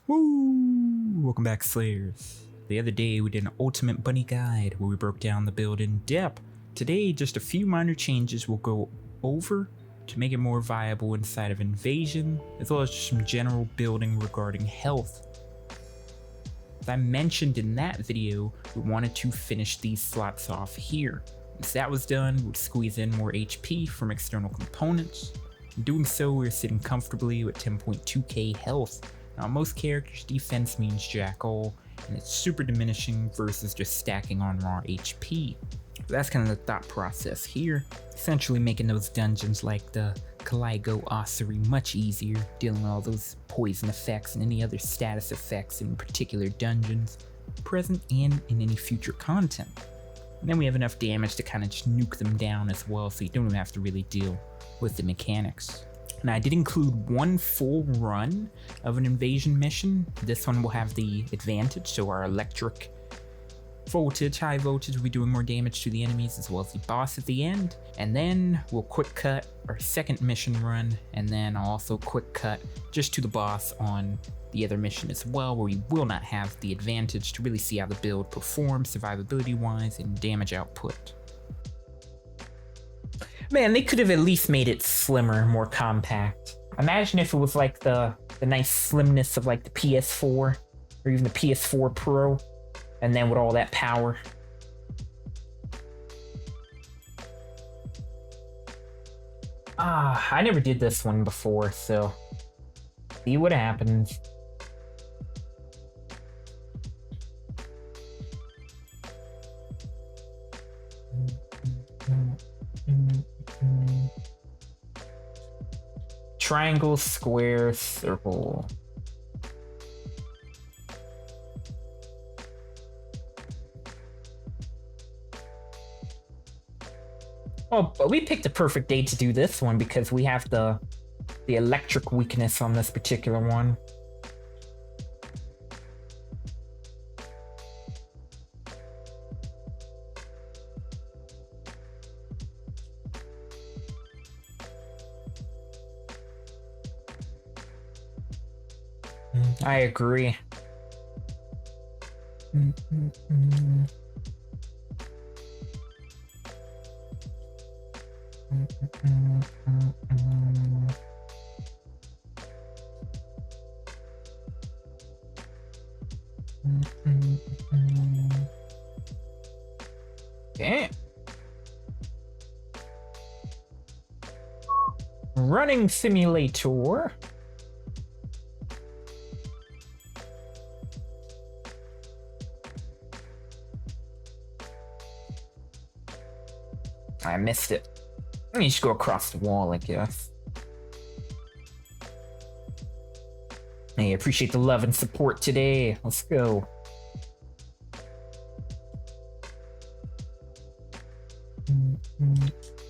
Woo! Welcome back, Slayers. The other day we did an Ultimate Bunny Guide where we broke down the build in depth. Today, just a few minor changes we'll go over to make it more viable inside of Invasion, as well as just some general building regarding health. As I mentioned in that video, we wanted to finish these slots off here. Once that was done, we'd squeeze in more HP from external components. In doing so, we're sitting comfortably with 10.2k health. Now, most characters' defense means jack all, and it's super diminishing versus just stacking on raw HP. So that's kind of the thought process here, essentially making those dungeons like the Caligo Ossuary much easier, dealing with all those poison effects and any other status effects in particular dungeons, present and in any future content. And then we have enough damage to kind of just nuke them down as well, so you don't even have to really deal with the mechanics. Now, I did include one full run of an invasion mission. This one will have the advantage, so our electric voltage, high voltage, will be doing more damage to the enemies as well as the boss at the end. And then we'll quick cut our second mission run, and then I'll also quick cut just to the boss on the other mission as well, where we will not have the advantage to really see how the build performs survivability-wise and damage output. Man, they could have at least made it slimmer, more compact. Imagine if it was like the nice slimness of like the PS4 or even the PS4 Pro, and then with all that power. I never did this one before, so see what happens. Triangle, square, circle. Oh, but we picked a perfect day to do this one because we have the electric weakness on this particular one. I agree. Okay. Running simulator. I missed it. You should go across the wall, I guess. Hey, I appreciate the love and support today. Let's go.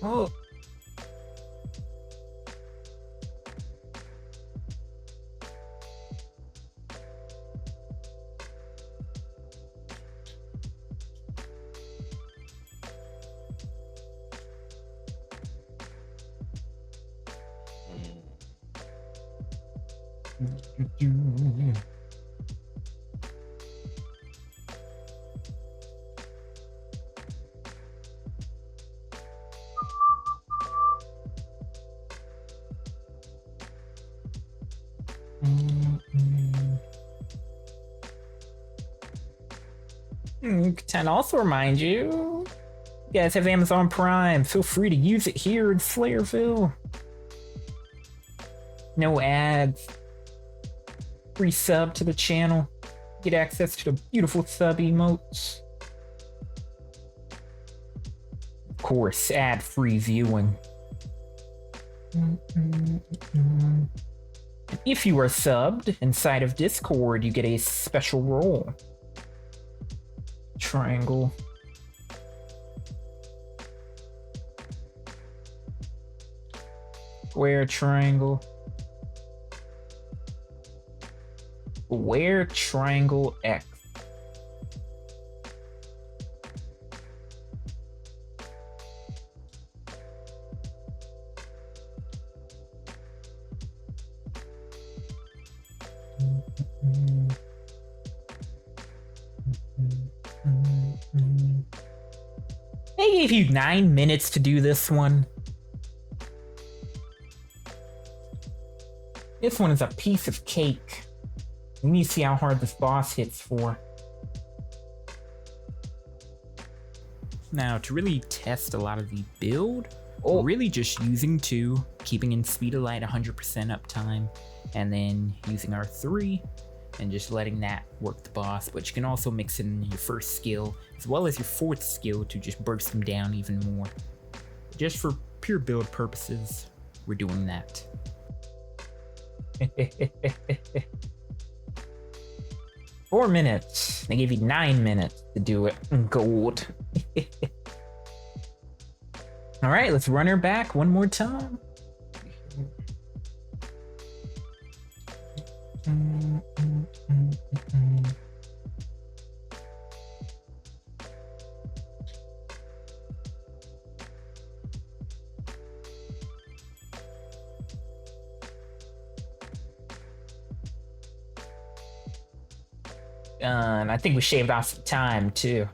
Oh. Can also remind you, you guys have Amazon Prime. Feel free to use it here in Slayerville. No ads. Free sub to the channel. Get access to the beautiful sub emotes. Of course, ad-free viewing. And if you are subbed inside of Discord, you get a special role. Triangle. Square, triangle. Square, triangle, X. gave you 9 minutes to do this one. This one is a piece of cake. We need to see how hard this boss hits for. Now, to really test a lot of the build, we're really just using 2, keeping in speed of light 100% uptime, and then using our 3, and just letting that work the boss. But you can also mix in your first skill, as well as your 4th skill to just burst them down even more. Just for pure build purposes, we're doing that. 4 minutes. They gave you 9 minutes to do it. Gold. All right, let's run her back one more time. And I think we shaved off some time too.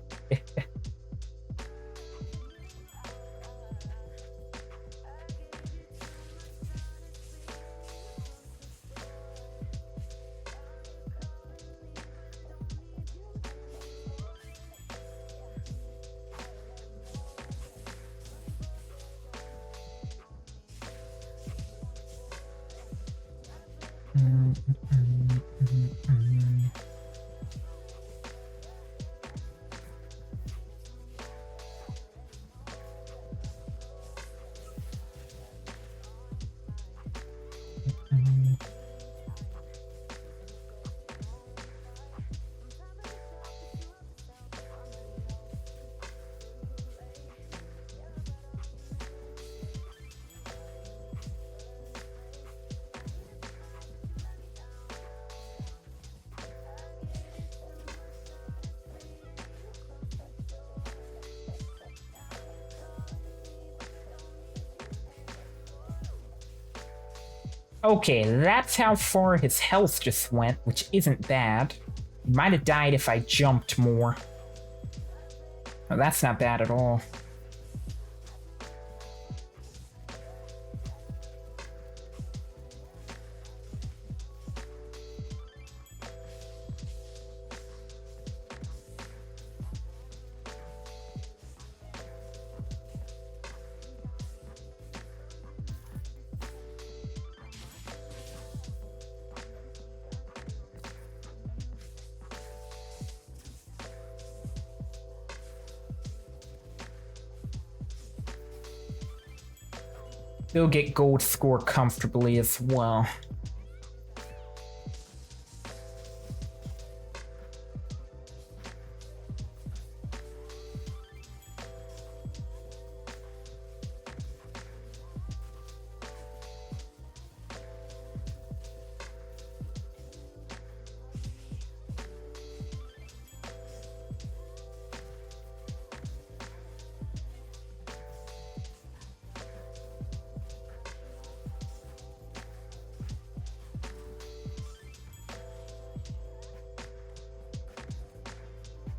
Okay, that's how far his health just went, which isn't bad. He might have died if I jumped more. Oh, that's not bad at all. They'll get gold score comfortably as well.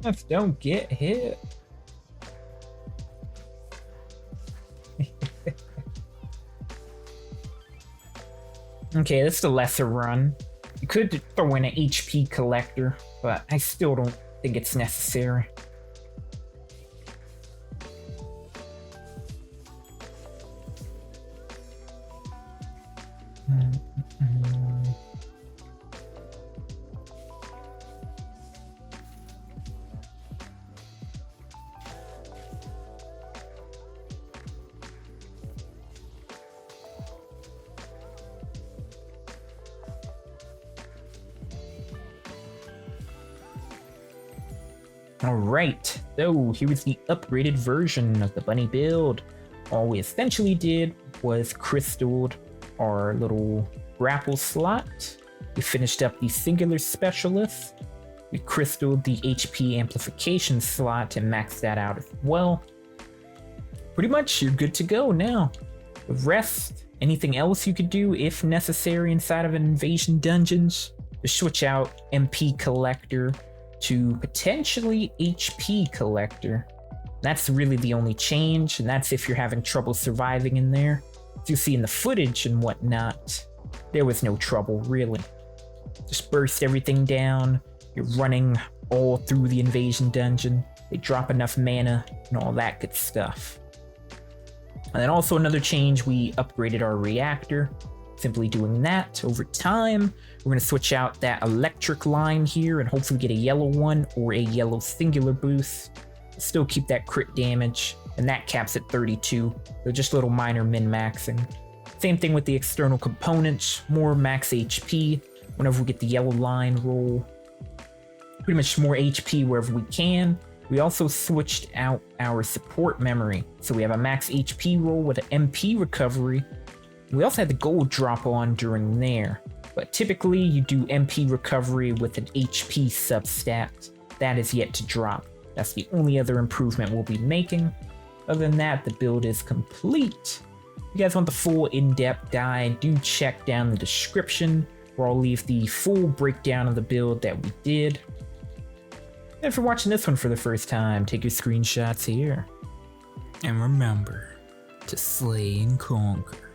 Just don't get hit. Okay, this is the lesser run. You could throw in an HP collector, but I still don't think it's necessary. Alright, so here's the upgraded version of the bunny build. All we essentially did was crystalled our little grapple slot. We finished up the singular specialist. We crystalled the HP amplification slot and maxed that out as well. Pretty much you're good to go now. The rest, anything else you could do if necessary inside of an invasion dungeons, just switch out MP collector to potentially HP collector. That's really the only change, and that's if you're having trouble surviving in there. As you see in the footage and whatnot, there was no trouble, really. Just burst everything down. You're running all through the invasion dungeon. They drop enough mana and all that good stuff. And then also another change, we upgraded our reactor. Simply doing that over time. We're going to switch out that electric line here and hopefully get a yellow one or a yellow singular boost. Still keep that crit damage, and that caps at 32. So just a little minor min-maxing. Same thing with the external components, more max HP whenever we get the yellow line roll. Pretty much more HP wherever we can. We also switched out our support memory. So we have a max HP roll with an MP recovery. We also had the gold drop on during there. But typically you do MP recovery with an HP substat. That is yet to drop. That's the only other improvement we'll be making. Other than that, the build is complete. If you guys want the full in-depth guide, do check down the description where I'll leave the full breakdown of the build that we did. And if you're watching this one for the first time, take your screenshots here. And remember to slay and conquer.